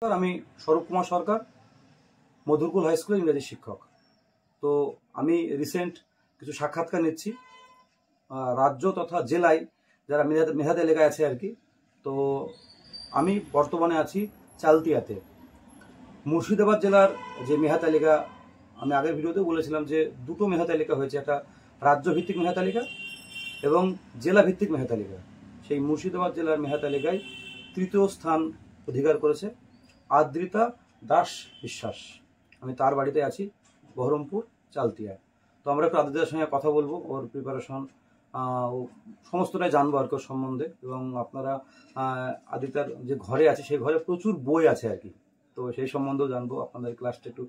আমি স্বরূপ কুমার সরকার, মধুরকুল হাই স্কুলের ইংরেজি শিক্ষক। তো আমি রিসেন্ট কিছু সাক্ষাৎকার নিচ্ছি রাজ্য তথা জেলায় যারা মেধাতে এলাকায় আছে আর কি। তো আমি বর্তমানে আছি চালতিয়াতে। মুর্শিদাবাদ জেলার যে মেধা তালিকা, আমি আগের ভিডিওতেও বলেছিলাম যে দুটো মেধা তালিকা হয়েছে, একটা রাজ্যভিত্তিক মেধা তালিকা এবং জেলা ভিত্তিক মেধা তালিকা। সেই মুর্শিদাবাদ জেলার মেধা তালিকায় তৃতীয় স্থান অধিকার করেছে আদ্রিতা দাস বিশ্বাস। আমি তার বাড়িতে আছি, বহরমপুর চালতিয়ায়। তো আমরা একটু আদ্রিতার সঙ্গে কথা বলবো, ওর প্রিপারেশন সমস্তটাই জানবো আর কি ওর সম্বন্ধে। এবং আপনারা আদ্রিতার যে ঘরে আছে সেই ঘরে প্রচুর বই আছে আর কি, তো সেই সম্বন্ধেও জানবো। আপনাদের ক্লাসটা একটু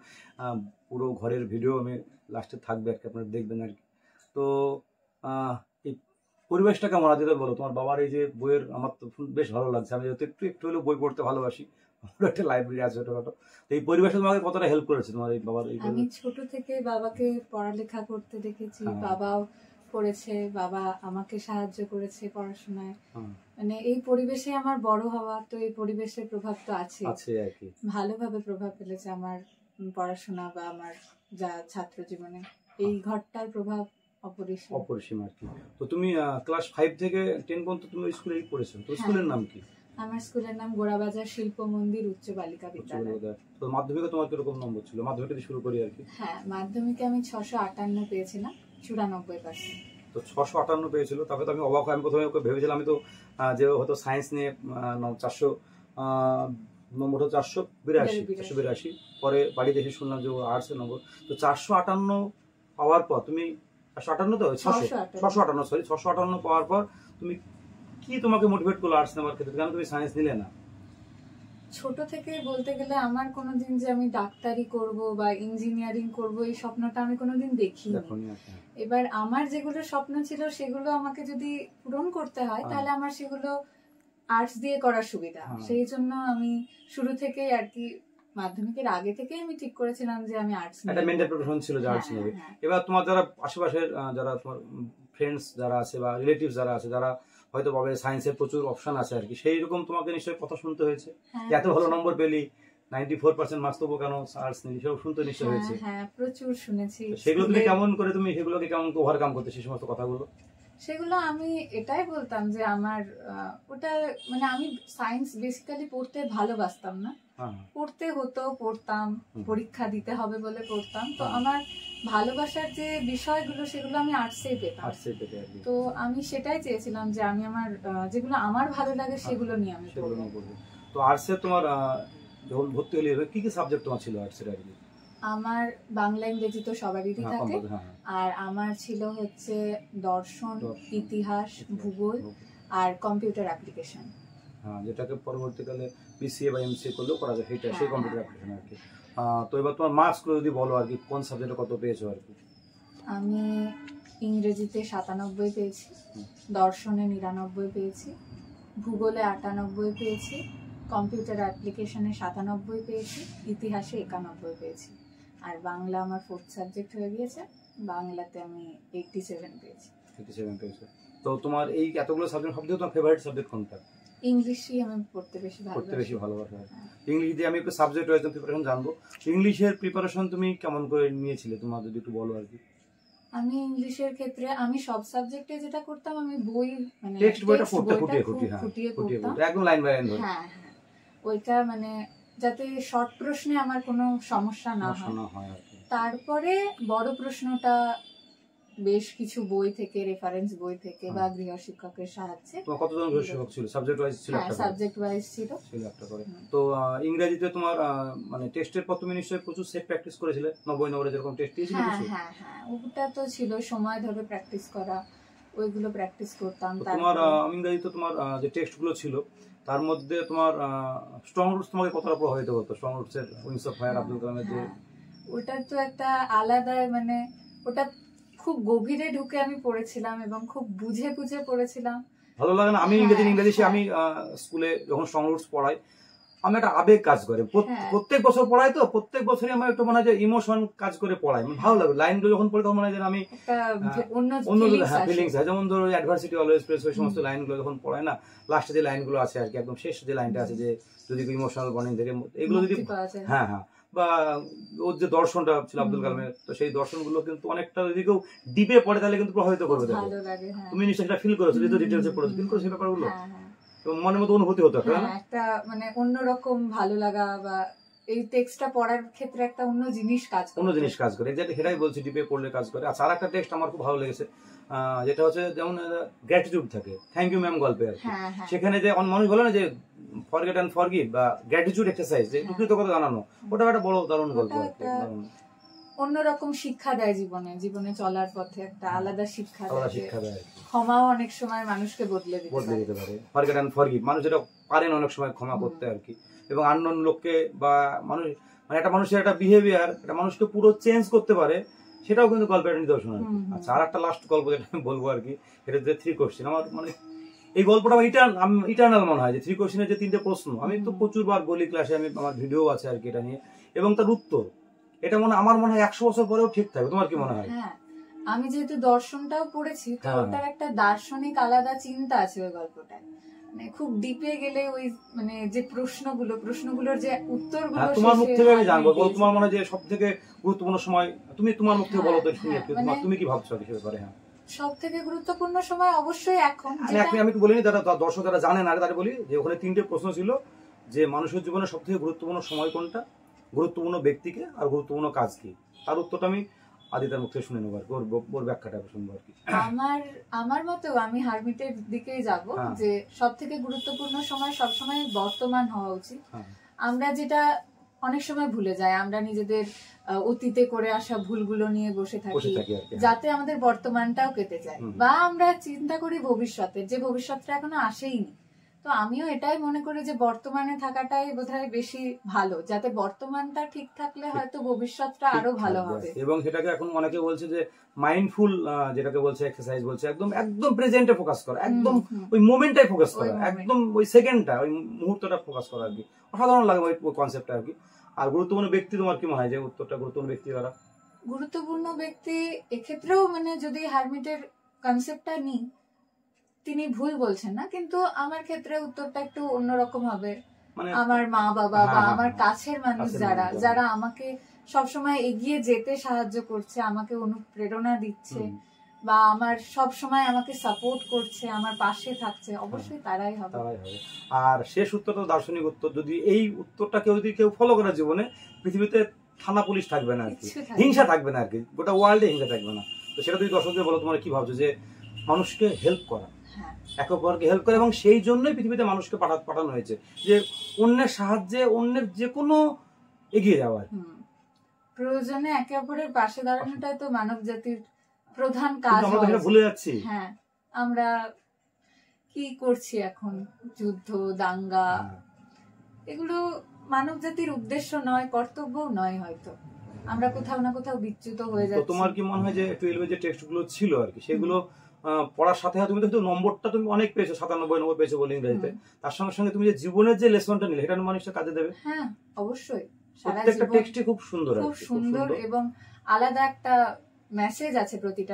পুরো ঘরের ভিডিও আমি লাস্টে থাকবে আর কি, আপনারা দেখবেন আর কি। তো এই পরিবেশটা কেমন আদ্রিতা বলো? তোমার বাবার এই যে বইয়ের, আমার তো বেশ ভালো লাগছে। আমি যেহেতু একটু একটু হলেও বই পড়তে ভালোবাসি, আমার একটা লাইব্রেরি আছে ছোটখাটো। তো এই পরিবেশে তোমাকে কতটা হেল্প করেছে তোমার এই বাবার? আমি ছোট থেকে বাবাকে পড়ালেখা করতে দেখেছি, বাবাও পড়েছে, বাবা আমাকে সাহায্য করেছে পড়াশোনায়। মানে এই পরিবেশে আমার বড় হওয়া, তো এই পরিবেশের প্রভাব তো আছে আর কি, ভালোভাবে প্রভাব ফেলেছে আমার পড়াশোনা বা আমার যা ছাত্র জীবনে। এই ঘরটার প্রভাব অপরিসীম আর কি। তো তুমি ক্লাস 5 থেকে 10 পর্যন্ত তুমি স্কুলেই পড়েছো। তো স্কুলের নাম কি? আমার স্কুলের নাম গোড়াবাজার শিল্প মন্দির উচ্চ বালিকা বিদ্যালয়। তো মাধ্যমিকে তোমার কিরকম নম্বর ছিল? মাধ্যমিক দিয়ে শুরু করি আর কি। হ্যাঁ, মাধ্যমিকে আমি 658 পেয়েছিলাম, 94%। তো 658 পেয়েছিল, তবে তো আমি অবাক হয়ে, আমি প্রথমে ওকে ভেবেছিলাম আমি তো যে হয়তো সায়েন্স নিয়ে 400 নম্বর, 482, পরে বাড়িতে এসে শুনলাম যে ও আর্টসের নম্বর। তো 458 পাওয়ার পর তুমি 658 তো 658 পাওয়ার পর তুমি কি তোমাকে মোটিভেট করলো আর্টস নেওয়ার ক্ষেত্রে? কেন তুমি সায়েন্স নিলে না? ছোট থেকে বলতে গেলে আমার কোনোদিন যে আমি ডাক্তারি করব বা ইঞ্জিনিয়ারিং করব এই স্বপ্নটা আমি কোনোদিন দেখিনি। এবার আমার যেগুলো স্বপ্ন ছিল সেগুলো আমাকে যদি পূরণ করতে হয় তাহলে আমার সেগুলো আর্টস দিয়ে করার সুবিধা। সেই জন্য আমি শুরু থেকেই আর কি, মাধ্যমিকের আগে থেকে আমি ঠিক করেছিলাম যে আমি আর্টস নিব। একটা মেন্টাল প্রিপারেশন ছিল যে আর্টস নেবে। এবার তোমার যারা আশেপাশের যারা তোমার ফ্রেন্ডস যারা আছে বা রিলেটিভস যারা আছে, যারা হয়তো ভাবে সায়েন্সের প্রচুর অপশন আছে আর কি, সেই রকম তোমাকে নিশ্চয়ই কথা শুনতে হয়েছে, এত ভালো নম্বর পেলি, 94% মার্কস তবু কেন আর্টস নিলি, সেসব শুনতে নিশ্চয়ই হয়েছে। হ্যাঁ, প্রচুর শুনেছি। সেগুলো তুমি কেমন করে, তুমি সেগুলোকে কেমন ওভারকাম করতে, সেই সমস্ত কথাগুলো? সেগুলো আমি এটাই বলতাম যে আমার ওটা মানে আমি সায়েন্স বেসিক্যালি পড়তে ভালোবাসতাম না, পড়তে হতো, পড়তাম, পরীক্ষা দিতে হবে বলে পড়তাম। তো আমার ভালোবাসার যে বিষয়গুলো সেগুলো আমি আর্টসেই পেতাম। তো আমি সেটাই চেয়েছিলাম যে আমি আমার যেগুলো আমার ভালো লাগে সেগুলো নিয়ে আমি পড়ব। তো আর্টসে তোমার যখন ভর্তি হলে কি কি সাবজেক্ট তোমার ছিল আর্টসের আর কি? আমার বাংলা ইংরেজি তো সবারই থাকে, আর আমার ছিল হচ্ছে দর্শন, ইতিহাস, ভূগোল আর কম্পিউটার অ্যাপ্লিকেশন। হ্যাঁ, যেটাকে পরবর্তীকালে বিসিএ বা এমসিএ করলেও করা যায়, সেটা সেই কম্পিউটার অ্যাপ্লিকেশন আর কি। তো এবার তোমার মার্কস গুলো যদি বলো আর কি, কোন সাবজেক্টে কত পেয়েছো আর কি? আমি ইংরেজিতে 97 পেয়েছি, দর্শনে 99 পেয়েছি, ভূগোলে 98 পেয়েছি, কম্পিউটার অ্যাপ্লিকেশনে 97 পেয়েছি, ইতিহাসে 91 পেয়েছি। আর বাংলা আমার 4th সাবজেক্ট হয়ে গিয়েছে, বাংলাতে আমি 87 পেয়েছি। 87 পেয়েছো। তো তোমার এই এতগুলো সাবজেক্ট সবথেকে তোমার ফেভারিট সাবজেক্ট কোনটা? ইংলিশই আমি পড়তে বেশি ভালোবাসি। ইংলিশ দিয়ে আমি একটু সাবজেক্ট ওয়াইজ প্রিপারেশন জানবো। ইংলিশের প্রিপারেশন তুমি কেমন করে নিয়েছিলে, তোমার যদি একটু বলো আর কি। আমি ইংলিশের ক্ষেত্রে আমি সব সাবজেক্টে যেটা করতাম, আমি বই মানে টেক্সট বইটা ফুটিয়ে পড়তাম, একদম লাইন বাই লাইন ধরে। হ্যাঁ, ওইটা মানে যাতে শর্ট প্রশ্নে আমার কোনো সমস্যা না হয়। তারপরে বড় প্রশ্নটা বেশ কিছু বই থেকে, রেফারেন্স বই থেকে বা গৃহ শিক্ষকের সাহায্যে। তোমার কতজন গৃহ শিক্ষক ছিল? সাবজেক্ট ওয়াইজ ছিল? হ্যাঁ, সাবজেক্ট ওয়াইজ ছিল একটা করে। তো ইংরেজিতে তোমার মানে টেস্টের পর তুমি নিশ্চয়ই প্রচুর সেট প্র্যাকটিস করেছিলে, 90 নম্বরে যেরকম টেস্ট দিয়েছিলে? হ্যাঁ, ওটা তো ছিল, সময় ধরে প্র্যাকটিস করা, ওইগুলো প্র্যাকটিস করতাম। তোমার ইংরেজিতে তোমার যে টেস্টগুলো ছিল তার মধ্যে তোমার স্ট্রং রুটস তোমাকে কতটা প্রভাবিত করতো? স্ট্রং রুটসের উইংস অফ ফায়ার, আব্দুল কালামের যে, ওটা তো একটা আলাদা, মানে ওটা খুব গভীরে ঢুকে আমি পড়েছিলাম এবং খুব বুঝে বুঝে পড়েছিলাম। ভালো লাগে না? আমি ইংরেজি আমি স্কুলে যখন স্ট্রং রুটস পড়াই, আমি একটা আবেগ কাজ করে, প্রত্যেক বছর পড়াই তো, প্রত্যেক বছরই আমার একটু মনে হয় যে ইমোশন কাজ করে পড়াই, ভালো লাগে লাইনগুলো যখন পড়ে তখন মনে হয় যে আমি অন্য ফিলিংস হয়, যেমন ধরো অ্যাডভার্সিটি অলওয়েজ প্রেস, ওই সমস্ত লাইনগুলো যখন পড়ায় না, লাস্টে যে লাইনগুলো আছে আর কি, একদম শেষ যে লাইনটা আছে যে যদি ইমোশনাল বন্ডিং থেকে, এগুলো যদি হ্যাঁ বা ওর যে দর্শনটা ছিল আব্দুল কালামের, তো সেই দর্শনগুলো কিন্তু অনেকটা যদি কেউ ডিপে পড়ে তাহলে কিন্তু প্রভাবিত করবে। তুমি নিশ্চয়ই সেটা ফিল করেছো, যেহেতু ডিটেলসে পড়েছো, ফিল করেছো ব্যাপারগুলো, মনের মতো অনুভূতি হতো একটা মানে অন্যরকম ভালো লাগা, বা এই টেক্সটটা পড়ার ক্ষেত্রে একটা অন্য জিনিস কাজ করে, সেটাই বলছি, ডিপে পড়লে কাজ করে। আচ্ছা, আর একটা টেক্সট আমার খুব ভালো লেগেছে, যেটা হচ্ছে যেমন গ্র্যাটিটিউড থাকে, থ্যাংক ইউ ম্যাম গল্পে আর কি, সেখানে যে মানুষ বলে না যে ফরগেট এন্ড ফরগিভ বা গ্র্যাটিটিউড এক্সারসাইজ, যে কৃতজ্ঞতা জানানো, ওটা একটা বড় দারুণ গল্প আর কি, অন্যরকম শিক্ষা দেয় জীবনে চলার পথে, একটা আলাদা শিক্ষা দেয়। ক্ষমাও অনেক সময় মানুষকে বদলে দিতে পারে, ফরগেট এন্ড ফরগিভ, মানুষ এটা পারেন অনেক সময় ক্ষমা করতে আর কি, এবং আননোন লোককে বা মানুষ মানে একটা মানুষের একটা বিহেভিয়ার একটা মানুষকে পুরো চেঞ্জ করতে পারে, সেটাও কিন্তু গল্পের নিদর্শন আর কি। আচ্ছা, আর একটা লাস্ট গল্প যেটা আমি বলবো আর কি, এটা হচ্ছে 3 কোশ্চেন। আমার মানে এই গল্পটা ইটার্নাল মনে হয় যে 3 কোশ্চেনের যে 3টে প্রশ্ন, আমি তো প্রচুর বার বলি ক্লাসে, আমার ভিডিও আছে আর কি এটা নিয়ে, এবং তার উত্তর, এটা আমার মনে হয় 100 বছর পরেও ঠিক থাকবে। তোমার কি মনে হয়? আমি যেহেতু দর্শনটাও পড়েছি, তো ওটার একটা দার্শনিক আলাদা চিন্তা আছে ওই গল্পটায়, মানে খুব ডিপে গেলে ওই মানে যে প্রশ্নগুলোর যে উত্তরগুলো, তোমার মুখ থেকে আমি জানবো, তোমার মনে হয় যে সবথেকে গুরুত্বপূর্ণ সময়, তুমি তোমার মুখ থেকে বলো তো শুনি, তুমি কি ভাবছো এই ব্যাপারে? সব থেকে গুরুত্বপূর্ণ সময় অবশ্যই এখন, আমি একটু বলিনি, যারা দর্শক যারা জানেন আগে তারা বলি যে ওখানে 3টে প্রশ্ন ছিল, যে মানুষের জীবনে সব থেকে গুরুত্বপূর্ণ সময় কোনটা, গুরুত্বপূর্ণ ব্যক্তিকে, আর গুরুত্বপূর্ণ কাজ কি। তার উত্তরটা আমি আদিতার মুখ থেকে শুনে নেবো আর কি, ওর ব্যাখ্যাটা শুনবো আর কি। আমার মতে আমি হারমিটের দিকেই যাব, যে সব থেকে গুরুত্বপূর্ণ সময় সবসময় বর্তমান হওয়া উচিত। আমরা যেটা অনেক সময় ভুলে যাই, আমরা নিজেদের অতীতে করে আসা ভুলগুলো নিয়ে বসে থাকি, যাতে আমাদের বর্তমানটাও কেটে যায়, বা আমরা চিন্তা করি ভবিষ্যতের, যে ভবিষ্যৎটা এখনো আসেইনি। তো আমিও এটাই মনে করি যে বর্তমানে থাকাটাই বোধহয় বেশি ভালো, যাতে বর্তমানটা ঠিক থাকলে হয়তো ভবিষ্যৎটা আরো ভালো হবে। এবং সেটাকে এখন অনেকে বলছে যে মাইন্ডফুল, যেটাকে বলছে এক্সারসাইজ বলছে, একদম একদম প্রেজেন্টে ফোকাস করা, একদম ওই মোমেন্টটাই ফোকাস করা, একদম ওই সেকেন্ডটা, ওই মুহূর্তটা ফোকাস করা আর কি, অসাধারণ লাগে ওই কনসেপ্টটা আর কি। আর গুরুত্বপূর্ণ ব্যক্তি, তোমার কি মনে হয় যে উত্তরটা গুরুত্বপূর্ণ ব্যক্তি দ্বারা? গুরুত্বপূর্ণ ব্যক্তি এক্ষেত্রেও মানে যদি হারমিটের কনসেপ্টটা নিই, তিনি ভুল বলছেন না, কিন্তু আমার ক্ষেত্রে উত্তরটা একটু অন্যরকম হবে। আমার মা বাবা বা আমার কাছের মানুষ যারা আমাকে সবসময় এগিয়ে যেতে সাহায্য করছে, আমাকে অনুপ্রেরণা দিচ্ছে, বা আমার সব সময় আমাকে সাপোর্ট করছে, আমার পাশে থাকছে, অবশ্যই তারাই হবে। আর শেষ উত্তরটা দার্শনিক উত্তর, যদি এই উত্তরটা কেউ ফলো করে জীবনে, পৃথিবীতে থানা পুলিশ থাকবে না আর কি, হিংসা থাকবে না আর কি, গোটা ওয়ার্ল্ডে হিংসা থাকবে না। তো সেটা যদি দর্শকদের বলো, তোমরা কি ভাবছো যে মানুষকে হেল্প করা, একে অপরকে হেল্প করে, এবং সেই জন্যই পৃথিবীতে মানুষকে পাঠানো হয়েছে, যে অন্যের সাহায্যে, অন্যের যে কোনো এগিয়ে যাওয়ার প্রয়োজনে একে অপরের পাশে দাঁড়ানোটাই তো মানব জাতির প্রধান কাজ। আমরা ভুলে যাচ্ছি। আমরা কি করছি এখন, যুদ্ধ, দাঙ্গা, এগুলো মানব জাতির উদ্দেশ্য নয়, কর্তব্যও নয়। হয়তো আমরা কোথাও না কোথাও বিচ্যুত হয়ে যাচ্ছি। তোমার কি মনে হয় যে 12 যে টেক্সটগুলো ছিল আর কি, সেগুলো পড়ার সাথে সাথে তুমি তো নম্বরটা তুমি অনেক পেয়েছো, 97 পেয়েছো বলে ইংরেজিতে, তার সঙ্গে সঙ্গে তুমি যে জীবনের যে লেসনটা নিলে, এটা মানুষের কাজে দেবে। অবশ্যই, প্রত্যেকটা টেক্সটই খুব সুন্দর, খুব সুন্দর, এবং আলাদা একটা মেসেজ আছে প্রতিটা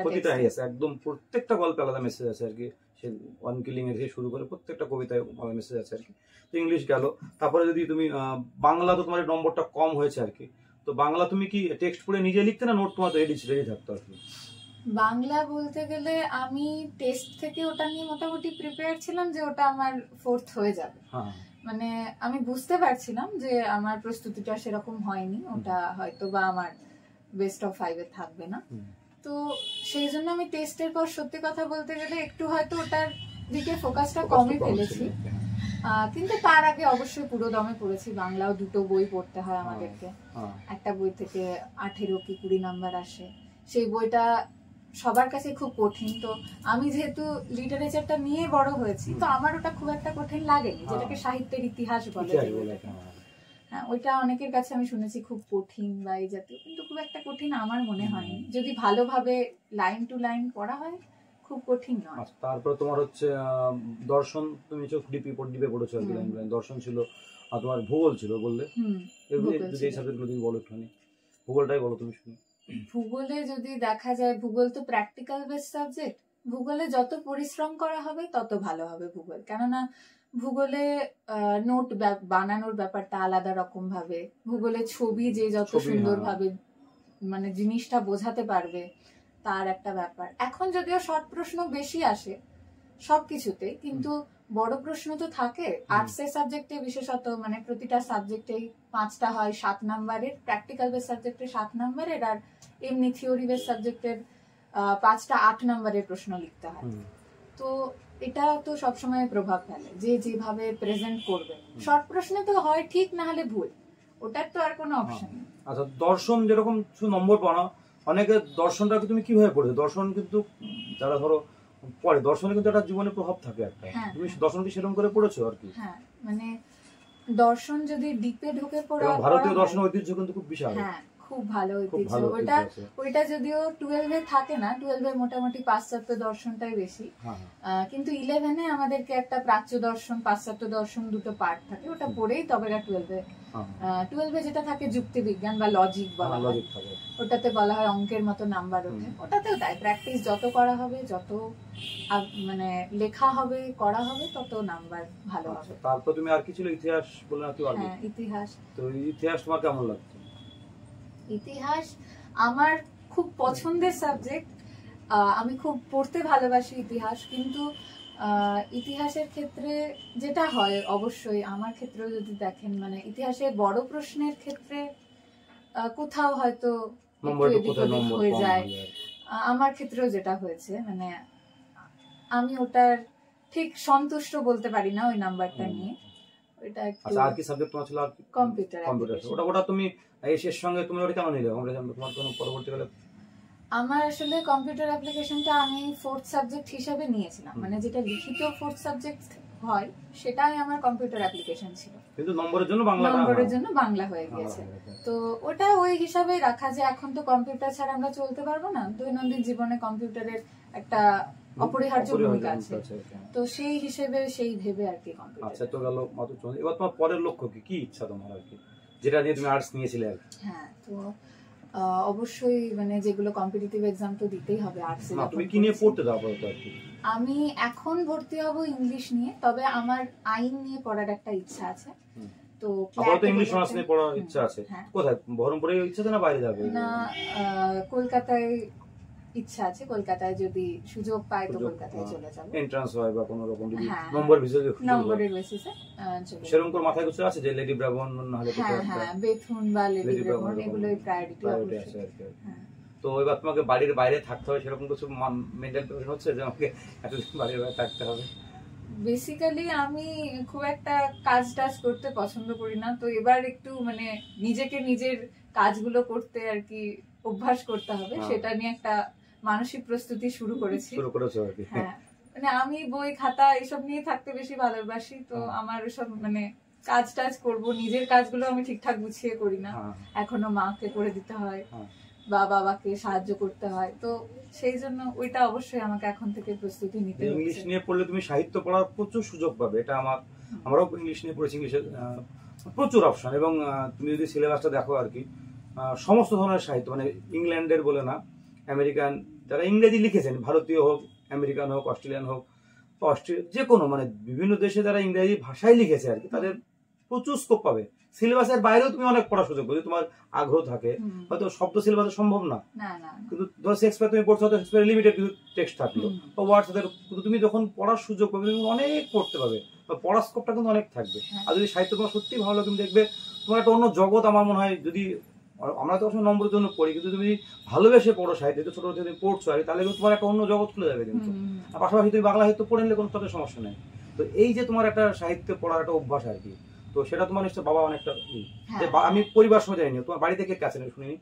একদম প্রত্যেকটা গল্পে আলাদা মেসেজ আছে আর কি, সে ওয়ান কিলিং এর থেকে শুরু করে প্রত্যেকটা কবিতায় আলাদা মেসেজ আছে আর কি। তো ইংলিশ গেল, তারপরে যদি তুমি বাংলা, তো তোমার নম্বরটা কম হয়েছে আর কি, তো বাংলা তুমি কি টেক্সট পড়ে নিজে লিখতে না নোট তোমার রেডি থাকতো আর কি? বাংলা বলতে গেলে আমি টেস্ট থেকে ওটা নিয়ে মোটামুটি প্রিপেয়ার ছিলাম যে ওটা আমার 4th হয়ে যাবে, মানে আমি বুঝতে পারছিলাম যে আমার প্রস্তুতিটা সেরকম হয়নি, ওটা হয়তো বা আমার বেস্ট অফ 5 এ থাকবে না। তো সেই জন্য আমি টেস্টের পর সত্যি কথা বলতে গেলে একটু হয়তো ওটার দিকে ফোকাসটা কমই ফেলেছি, কিন্তু তার আগে অবশ্যই পুরো দমে পড়েছি। বাংলাও 2টো বই পড়তে হয় আমাদেরকে, একটা বই থেকে 18 কি 20 নাম্বার আসে, সেই বইটা সবার কাছে খুব কঠিন। তো আমি যেহেতু লিটারেচারটা নিয়ে বড় হয়েছি, তো আমার ওটা খুব একটা কঠিন লাগেনি, যেটাকে সাহিত্যের ইতিহাস বলে। ওইটা অনেকের কাছে আমি শুনেছি খুব কঠিন বা এই জাতীয়, কিন্তু খুব একটা কঠিন আমার মনে হয়নি, যদি ভালোভাবে লাইন টু লাইন পড়া হয় খুব কঠিন নয়। তারপর তোমার হচ্ছে দর্শন, তুমি ডিপে পড়েছো আর কি, দর্শন ছিল, আর তোমার ভূগোল ছিল বললে, এই সাবজেক্টগুলো তুমি বলো একটুখানি, ভূগোলটাই বলো তুমি শুনি। ভূগোলে যদি দেখা যায়, ভূগোল তো প্র্যাকটিক্যাল বেস সাবজেক্ট, ভূগোলে যত পরিশ্রম করা হবে তত ভালো হবে ভূগোল। কেননা ভূগোলে নোট বানানোর ব্যাপারটা আলাদা রকম ভাবে, ভূগোলে ছবি যে যত সুন্দর ভাবে মানে জিনিসটা বোঝাতে পারবে তার একটা ব্যাপার। এখন যদিও শর্ট প্রশ্ন বেশি আসে সবকিছুতে, কিন্তু বড় প্রশ্ন তো থাকে। আর্টসের সাবজেক্টে বিশেষত মানে প্রতিটা সাবজেক্টেই 5টা হয় 7 নাম্বারের, প্র্যাকটিক্যাল বেস সাবজেক্টে 7 নাম্বারের, আর এমনি থিওরি বেস সাবজেক্টের 5টা 8 নাম্বারের প্রশ্ন লিখতে হয়। তো এটা তো সবসময় প্রভাব ফেলে যে যেভাবে প্রেজেন্ট করবে। শর্ট প্রশ্নে তো হয় ঠিক, না হলে ভুল, ওটার তো আর কোনো অপশন নেই। আচ্ছা, দর্শন যেরকম শুধু নম্বর পাও, অনেকে দর্শনটাকে তুমি কিভাবে পড়বে? দর্শন কিন্তু যারা ধরো পড়ে, দর্শনে কিন্তু একটা জীবনে প্রভাব থাকে একটা, তুমি দর্শনকে সেরকম করে পড়েছো আর কি? হ্যাঁ, মানে দর্শন যদি ডিপে ঢুকে পড়া, ভারতীয় দর্শন ঐতিহ্য কিন্তু খুব বিশাল। হ্যাঁ, খুব ভালো ঐতিহ্য। ওইটা যদিও 12-এ থাকে না, 12-এ মোটামুটি পাশ্চাত্য দর্শনটাই বেশি, কিন্তু 11-এ আমাদেরকে একটা প্রাচ্য দর্শন পাশ্চাত্য দর্শন দুটো পার্ট থাকে, ওটা পড়েই তবে 12-এ যেটা থাকে যুক্তি বিজ্ঞান বা লজিক বলা হয়, ওটাতে বলা হয় অঙ্কের মতো নাম্বার ওঠে। ওটাতেও তাই, প্র্যাকটিস যত করা হবে, যত মানে লেখা হবে করা হবে, তত নাম্বার ভালো হবে। তারপর তুমি আর কি ছিল, ইতিহাস বলে নাকি? হ্যাঁ, ইতিহাস। তো ইতিহাস তোমার কেমন লাগছে? ইতিহাস আমার খুব পছন্দের সাবজেক্ট, আমি খুব পড়তে ভালোবাসি ইতিহাস, কিন্তু ইতিহাসের ক্ষেত্রে যেটা হয়, অবশ্যই আমার ক্ষেত্রেও যদি দেখেন, মানে ইতিহাসে বড় প্রশ্নের ক্ষেত্রে কোথাও হয়তো হয়ে যায়। আমার ক্ষেত্রেও যেটা হয়েছে, মানে আমি ওটার ঠিক সন্তুষ্ট বলতে পারি না ওই নাম্বারটা নিয়ে। আর কি সাবজেক্ট তোমার ছিল? কম্পিউটার। ওটা তুমি এর সঙ্গে তুমি ওটা কেমন নিলে? তোমার কোনো পরবর্তীকালে? আমার আসলে কম্পিউটার অ্যাপ্লিকেশনটা আমি 4th সাবজেক্ট হিসেবে নিয়েছিলাম, মানে যেটা লিখিত 4th সাবজেক্ট হয় সেটাই আমার কম্পিউটার অ্যাপ্লিকেশন ছিল, কিন্তু নম্বরের জন্য বাংলা হয়ে গিয়েছে। তো ওটা ওই হিসাবে রাখা, যে এখন তো কম্পিউটার ছাড়া আমরা চলতে পারবো না, দৈনন্দিন জীবনে কম্পিউটারের একটা অপরিহার্য ভূমিকা আছে, তো সেই হিসেবে সেই ভেবে আর কি কম্পিউটার। আচ্ছা, তো গেল মাত্র। এবার তোমার পরের লক্ষ্য কি ইচ্ছা তোমার আর কি, যেটা দিয়ে তুমি আর্টস নিয়েছিলে আর কি? হ্যাঁ, তো অবশ্যই মানে যেগুলো কম্পিটিটিভ এক্সাম তো দিতেই হবে আর্টস এ। তুমি কি নিয়ে পড়তে যাবো আর কি? আমি এখন ভর্তি হব ইংলিশ নিয়ে, তবে আমার আইন নিয়ে পড়ার একটা ইচ্ছা আছে। তো আপাতত ইংলিশ অনার্স নিয়ে পড়ার ইচ্ছা আছে। কোথায়, বহরমপুরে ইচ্ছা আছে না বাইরে যাবে? না, কলকাতায় ইচ্ছা আছে। কলকাতায় যদি সুযোগ পাই তো কলকাতায় চলে যাব। এন্ট্রান্স হয় বা কোনো রকম যদি নম্বর নম্বরের বেসিসে সেরকম করে মাথায় কিছু আছে যে লেডি ব্রাভন না হলে কোথায়? হ্যাঁ, বেথুন বা লেডি ব্রাভন এগুলোই প্রায়োরিটি আছে আর কি। তো এবার তোমাকে বাড়ির বাইরে থাকতে হবে, সেরকম কিছু মেন্টাল প্রেশার হচ্ছে যে আমাকে এতদিন বাড়ির বাইরে থাকতে হবে? বেসিক্যালি আমি খুব একটা কাজ টাজ করতে পছন্দ করি না, তো এবার একটু মানে নিজেকে নিজের কাজগুলো করতে আর কি অভ্যাস করতে হবে, সেটা নিয়ে একটা মানসিক প্রস্তুতি শুরু করেছি। হ্যাঁ, মানে আমি বই খাতা এসব নিয়ে থাকতে বেশি ভালোবাসি, তো আমার সব মানে কাজ টাজ করবো, নিজের কাজগুলো আমি ঠিকঠাক গুছিয়ে করি না, এখনো মাকে করে দিতে হয় বা বাবাকে সাহায্য করতে হয়, তো সেই জন্য ওইটা অবশ্যই আমাকে এখন থেকে প্রস্তুতি নিতে হবে। ইংলিশ নিয়ে পড়লে তুমি সাহিত্য পড়ার প্রচুর সুযোগ পাবে, এটা আমরাও ইংলিশ নিয়ে পড়েছি, ইংলিশে প্রচুর অপশন, এবং তুমি যদি সিলেবাসটা দেখো আর কি, সমস্ত ধরনের সাহিত্য, মানে ইংল্যান্ডের বলে না, আমেরিকান যারা ইংরেজি লিখেছেন, ভারতীয় হোক, আমেরিকান হোক, অস্ট্রেলিয়ান হোক, যে কোনো মানে বিভিন্ন দেশে যারা ইংরেজি ভাষায় লিখেছে আর কি, তাদের প্রচুর স্কোপ পাবে। সিলেবাসের বাইরেও তুমি অনেক পড়ার সুযোগ পাবে, তোমার আগ্রহ থাকে। হয়তো শব্দ সিলেবাসে সম্ভব না, কিন্তু ধরো শেক্সপিয়ার তুমি পড়ছো, হয়তো শেক্সপিয়ার লিমিটেড কিছু টেক্সট থাকলো বা ওয়ার্ডস, কিন্তু তুমি যখন পড়ার সুযোগ পাবে তুমি অনেক পড়তে পাবে, পড়ার স্কোপটা কিন্তু অনেক থাকবে। আর যদি সাহিত্য তোমার সত্যি ভালো লাগে, তুমি দেখবে তোমার একটা অন্য জগৎ। আমার মনে হয় যদি আমরা তো আসলে নম্বরের জন্য পড়ি, কিন্তু তুমি ভালোবেসে পড়ো সাহিত্য, ছোট তুমি পড়ছো আর তাহলে কিন্তু তোমার একটা অন্য জগৎ খুলে যাবে কিন্তু। আর পাশাপাশি তুমি বাংলা সাহিত্য পড়ে নিলে কোনো তাদের সমস্যা নেই। তো এই যে তোমার একটা সাহিত্য পড়ার একটা অভ্যাস আর কি, তো সেটা তোমার নিশ্চয় বাবা অনেকটা। আমি পরিবার সময় জানি, তোমার বাড়িতে কে কে আছেন শুনিনি?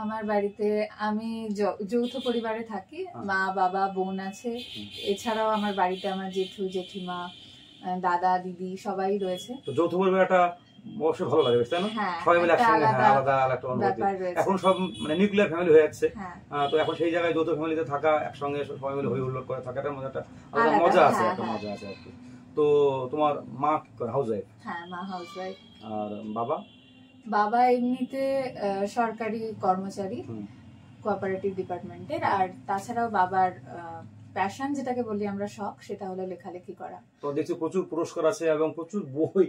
আমার বাড়িতে আমি যৌথ পরিবারে থাকি, মা বাবা বোন আছে, এছাড়াও আমার বাড়িতে আমার জেঠু জেঠিমা দাদা দিদি সবাই রয়েছে। তো যৌথ পরিবারটা অবশ্যই ভালো লাগে, তাই না? সবাই মিলে একসঙ্গে, আলাদা একটা অনুভূতি। এখন সব মানে নিউক্লিয়ার ফ্যামিলি হয়ে যাচ্ছে, তো এখন সেই জায়গায় যৌথ ফ্যামিলিতে থাকা, একসঙ্গে সবাই মিলে হই হুল্লোড় করে থাকাটার মধ্যে একটা আলাদা মজা আছে, একটা মজা আছে আর কি। তো তোমার মা কি করে, হাউস ওয়াইফ? হ্যাঁ, মা হাউস ওয়াইফ। আর বাবা? বাবা এমনিতে সরকারি কর্মচারী, কোঅপারেটিভ ডিপার্টমেন্টের। আর তাছাড়াও বাবার প্যাশন, যেটাকে বলি আমরা শখ, সেটা হলো লেখালেখি করা। তো দেখছি প্রচুর পুরস্কার আছে এবং প্রচুর বই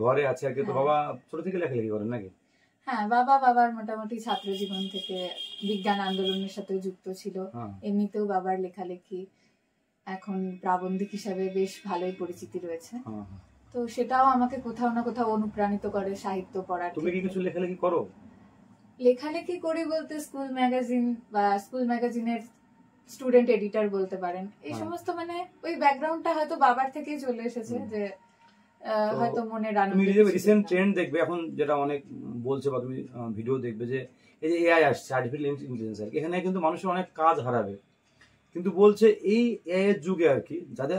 ঘরে আছে আর কি। তো বাবা ছোট থেকে লেখালেখি করেন নাকি? হ্যাঁ, বাবার মোটামুটি ছাত্র জীবন থেকে বিজ্ঞান আন্দোলনের সাথে যুক্ত ছিল। এমনিতেও বাবার লেখালেখি এখন প্রাবন্ধিক হিসাবে বেশ ভালোই পরিচিতি রয়েছে। তো সেটাও আমাকে কোথাও না কোথাও অনুপ্রাণিত করে সাহিত্য পড়ার। তুমি কি কিছু লেখালেখি করো? লেখালেখি করি বলতে স্কুল ম্যাগাজিন বা স্কুল ম্যাগাজিনের স্টুডেন্ট এডিটর বলতে পারেন। এই সমস্ত মানে ওই ব্যাকগ্রাউন্ডটা হয়তো বাবার থেকেই চলে এসেছে, যে হয়তো মনে রান্না। তুমি রিসেন্ট ট্রেন্ড দেখবে এখন, যেটা অনেক বলছে বা তুমি ভিডিও দেখবে, যে এই যে এআই আসছে, আর্টিফিশিয়াল ইন্টেলিজেন্স, এখানে কিন্তু মানুষের অনেক কাজ হারাবে। কিন্তু বলছে এই এআই এর যুগে আর কি,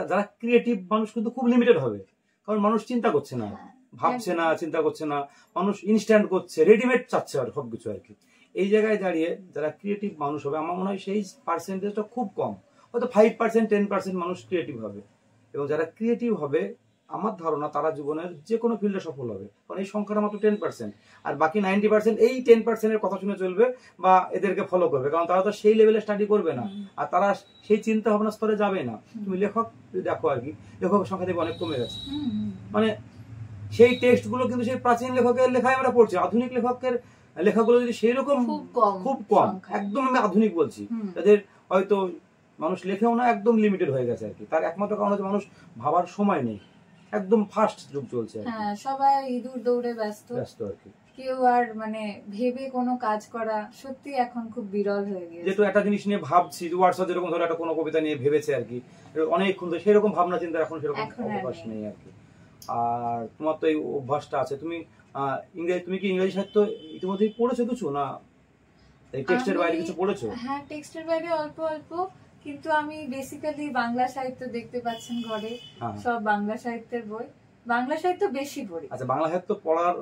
যারা ক্রিয়েটিভ মানুষ কিন্তু খুব লিমিটেড হবে, কারণ মানুষ চিন্তা করছে না, ভাবছে না, চিন্তা করছে না, মানুষ ইনস্ট্যান্ট করছে, রেডিমেড চাচ্ছে আর সবকিছু আর কি। এই জায়গায় দাঁড়িয়ে যারা ক্রিয়েটিভ মানুষ হবে, আমার মনে হয় সেই পার্সেন্টেজটা খুব কম, হয়তো 5% 10% মানুষ ক্রিয়েটিভ হবে। এবং যারা ক্রিয়েটিভ হবে, আমার ধারণা তারা জীবনের যে কোনো ফিল্ডে সফল হবে, কারণ এই সংখ্যাটা মাত্র 10%। আর বাকি 90% এই 10% এর কথা শুনে চলবে বা এদেরকে ফলো করবে, কারণ তারা তো সেই লেভেলে স্টাডি করবে না, আর তারা সেই চিন্তা ভাবনা স্তরে যাবে না। তুমি লেখক দেখো আর কি, লেখকের সংখ্যা দেখবে অনেক কমে গেছে। মানে সেই টেক্সট গুলো কিন্তু সেই প্রাচীন লেখকের লেখায় আমরা পড়ছি, আধুনিক লেখকের লেখাগুলো যদি সেই রকম খুব কম, একদম আমি আধুনিক বলছি, তাদের হয়তো মানুষ লেখেও না, একদম লিমিটেড হয়ে গেছে আর কি। তার একমাত্র কারণ হচ্ছে মানুষ ভাবার সময় নেই, একদম ফাস্ট যুগ চলছে। হ্যাঁ, সবাই ইঁদুর দৌড়ে ব্যস্ত আর কি। কেউ আর মানে ভেবে কোনো কাজ করা সত্যি এখন খুব বিরল হয়ে গেছে। যেহেতু একটা জিনিস নিয়ে ভাবছি, হোয়াটসঅ্যাপ যেরকম ধরো একটা কোনো কবিতা নিয়ে ভেবেছে আর কি, অনেকক্ষণ ধরে সেরকম ভাবনা চিন্তা এখন সেরকম অবকাশ নেই আর কি। আর তোমার তো এই অভ্যাসটা আছে। তুমি তুমি কি ইংরেজি সাহিত্য ইতিমধ্যেই পড়েছো কিছু, না এই টেক্সটের বাইরে কিছু পড়েছো? হ্যাঁ, টেক্সটের বাইরে অল্প অল্প, কিন্তু আমি বেসিক্যালি বাংলা সাহিত্য দেখতে পাচ্ছেন ঘরে, সব বাংলা সাহিত্যের বই, বাংলা সাহিত্য বেশি পড়ি। আচ্ছা, বাংলা সাহিত্য পড়ার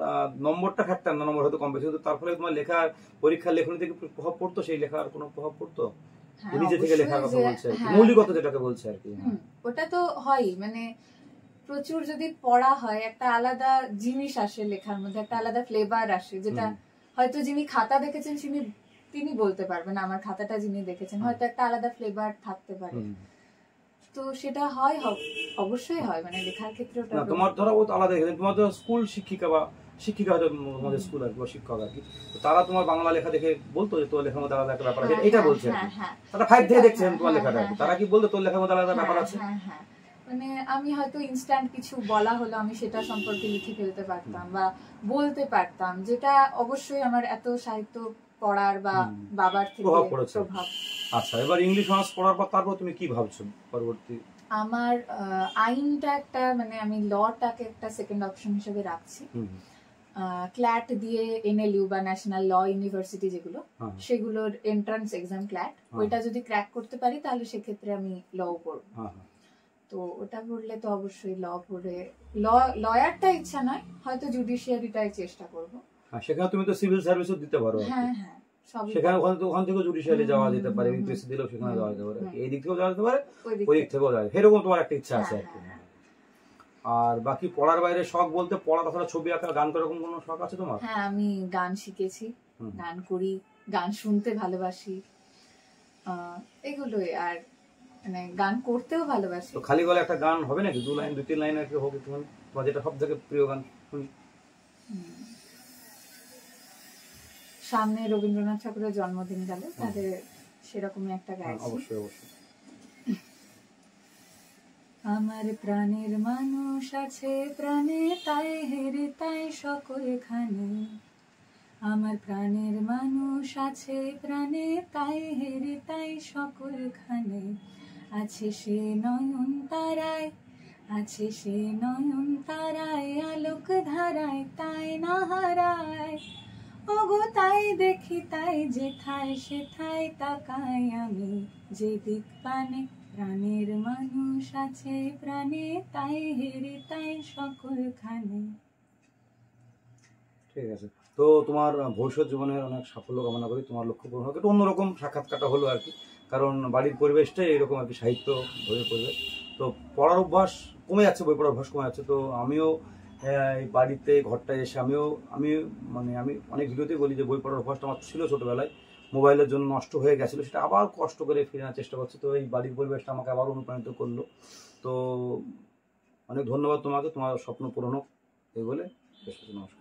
নম্বরটা ফ্যাক্টর না, নম্বর হয়তো কম বেশি, কিন্তু তারপরে তোমার লেখার পরীক্ষা লেখনী থেকে প্রভাব পড়তো, সেই লেখার কোনো প্রভাব পড়তো? নিজে থেকে লেখার কথা বলছে, মৌলিকতা যেটাকে বলছে আর কি। ওটা তো হয়, মানে প্রচুর যদি পড়া হয় একটা আলাদা জিনিস আসে লেখার মধ্যে, একটা আলাদা ফ্লেভার আসে, যেটা হয়তো যিনি খাতা দেখেছেন তিনি বলতে পারবেন, আমার খাতাটা যিনি দেখেছেন হয়তো একটা আলাদা ফ্লেভার থাকতে পারে। তো সেটা হয়, অবশ্যই হয়, মানে লেখার ক্ষেত্রে ওটা। তোমার ধরো ও আলাদা, তোমার তো স্কুল শিক্ষিকা বা শিক্ষিকা হয়তো তোমাদের স্কুল আর কি, শিক্ষক আর কি, তারা তোমার বাংলা লেখা দেখে বলতো যে তোর লেখার মধ্যে আলাদা একটা ব্যাপার আছে, এটা বলছে তারা 5 থেকে দেখছেন তোমার লেখাটা, তারা কি বলতো তোর লেখার মধ্যে আলাদা ব্যাপার আছে? মানে আমি হয়তো ইনস্ট্যান্ট কিছু বলা হলো আমি সেটা সম্পর্কে লিখে ফেলতে পারতাম বা বলতে পারতাম, যেটা অবশ্যই আমার এত সাহিত্য পড়ার বা বাবার থেকে প্রভাব। আচ্ছা, এবার ইংলিশ অনার্স পড়ার পর তারপর তুমি কি ভাবছো পরবর্তী? আমার আইনটা একটা, মানে আমি লটাকে একটা সেকেন্ড অপশন হিসেবে রাখছি। ক্ল্যাট দিয়ে এনএলইউ বা ন্যাশনাল ল ইউনিভার্সিটি যেগুলো, সেগুলোর এন্ট্রান্স এক্সাম ক্ল্যাট, ওইটা যদি ক্র্যাক করতে পারি তাহলে সেক্ষেত্রে আমি ল পড়ব। তো ওটা পড়লে তো অবশ্যই ল পড়ে লয়ারটা ইচ্ছা নয়, হয়তো জুডিশিয়ারিটাই চেষ্টা করব। সেখানে তুমি তো সিভিল সার্ভিসও দিতে পারো। হ্যাঁ হ্যাঁ, সেখানে ওখান থেকে জুডিশিয়ারি যাওয়া যেতে পারে, ইউপিএসসি দিলেও সেখানে যাওয়া যেতে পারে, এই দিক থেকেও যাওয়া যেতে পারে, ওই দিক থেকেও যাওয়া, এরকম তোমার একটা ইচ্ছা আছে আর কি। আর বাকি পড়ার বাইরে শখ বলতে পড়া তাছাড়া ছবি আঁকা, গান করার কোনো শখ আছে তোমার? হ্যাঁ, আমি গান শিখেছি, গান করি, গান শুনতে ভালোবাসি, এগুলোই। আর মানে গান করতেও ভালোবাসি। তো খালি গলায় একটা গান হবে নাকি, 2 লাইন 2-3 লাইন আর কি হোক, তোমার যেটা সব থেকে প্রিয় গান শুনি। সামনে রবীন্দ্রনাথ ঠাকুরের জন্মদিন গেল, তাদের সেরকমই একটা গাইছি। অবশ্যই অবশ্যই। আমার প্রাণের মানুষ আছে প্রাণে, তাই হেরে তাই সকলখানে। আমার প্রাণের মানুষ আছে প্রাণে, তাই হেরে তাই সকলখানে। আছে সে নয়ন তারায়, আছে সে নয়ন তারায়, আলোক ধারায় তাই না হারায়। ওগো তাই দেখি তাই যেথায় সেথায় তাকাই আমি, যে দিক পানে প্রাণের মানুষ আছে প্রাণে, তাই হেরে তাই সকলখানে। ঠিক আছে, তো তোমার ভবিষ্যৎ জীবনের অনেক সাফল্য কামনা করি, তোমার লক্ষ্য পূরণ হোক। একটু অন্যরকম সাক্ষাৎকারটা হলো আর কি, কারণ বাড়ির পরিবেশটাই এরকম আর কি, সাহিত্য বইয়ের পরিবেশ। তো পড়ার অভ্যাস কমে যাচ্ছে, বই পড়ার অভ্যাস কমে যাচ্ছে। তো আমিও এই বাড়িতে ঘরটায় এসে আমি অনেক ভিডিওতেই বলি যে বই পড়ার অভ্যাসটা আমার ছিল ছোটোবেলায়, মোবাইলের জন্য নষ্ট হয়ে গেছিলো, সেটা আবার কষ্ট করে ফিরে আনার চেষ্টা করছি। তো এই বাড়ির পরিবেশটা আমাকে আবার অনুপ্রাণিত করলো। তো অনেক ধন্যবাদ তোমাকে, তোমার স্বপ্ন পূরণ হোক এই বলে নমস্কার।